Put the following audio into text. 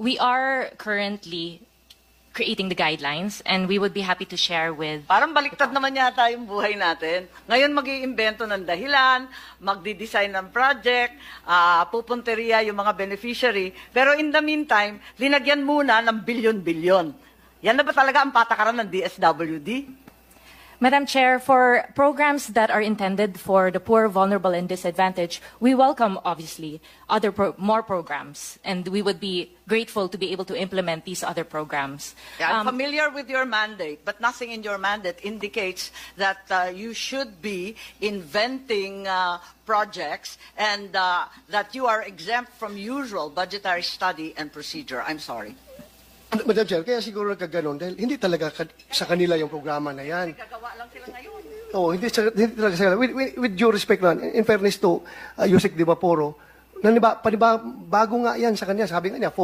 We are currently creating the guidelines, and we would be happy to share with... Parang baliktad naman yata yung buhay natin. Ngayon mag-iimbento ng dahilan, magdi-design ng project, pupunteriya yung mga beneficiary. Pero in the meantime, linagyan muna ng bilyon-bilyon. Yan na ba talaga ang patakaran ng DSWD? Madam Chair, for programs that are intended for the poor, vulnerable, and disadvantaged, we welcome, obviously, more programs, and we would be grateful to be able to implement these other programs. Yeah, I'm familiar with your mandate, but nothing in your mandate indicates that you should be inventing projects and that you are exempt from usual budgetary study and procedure. I'm sorry. Madam Chair, kaya siguro nagkaganon dahil hindi talaga sa kanila yung programa na yan. Gagawa lang sila ngayon. Oo, hindi talaga sa kanila. With due respect man, in fairness to Yusek Di Vaporo, bago nga yan sa kanya, sabi nga niya,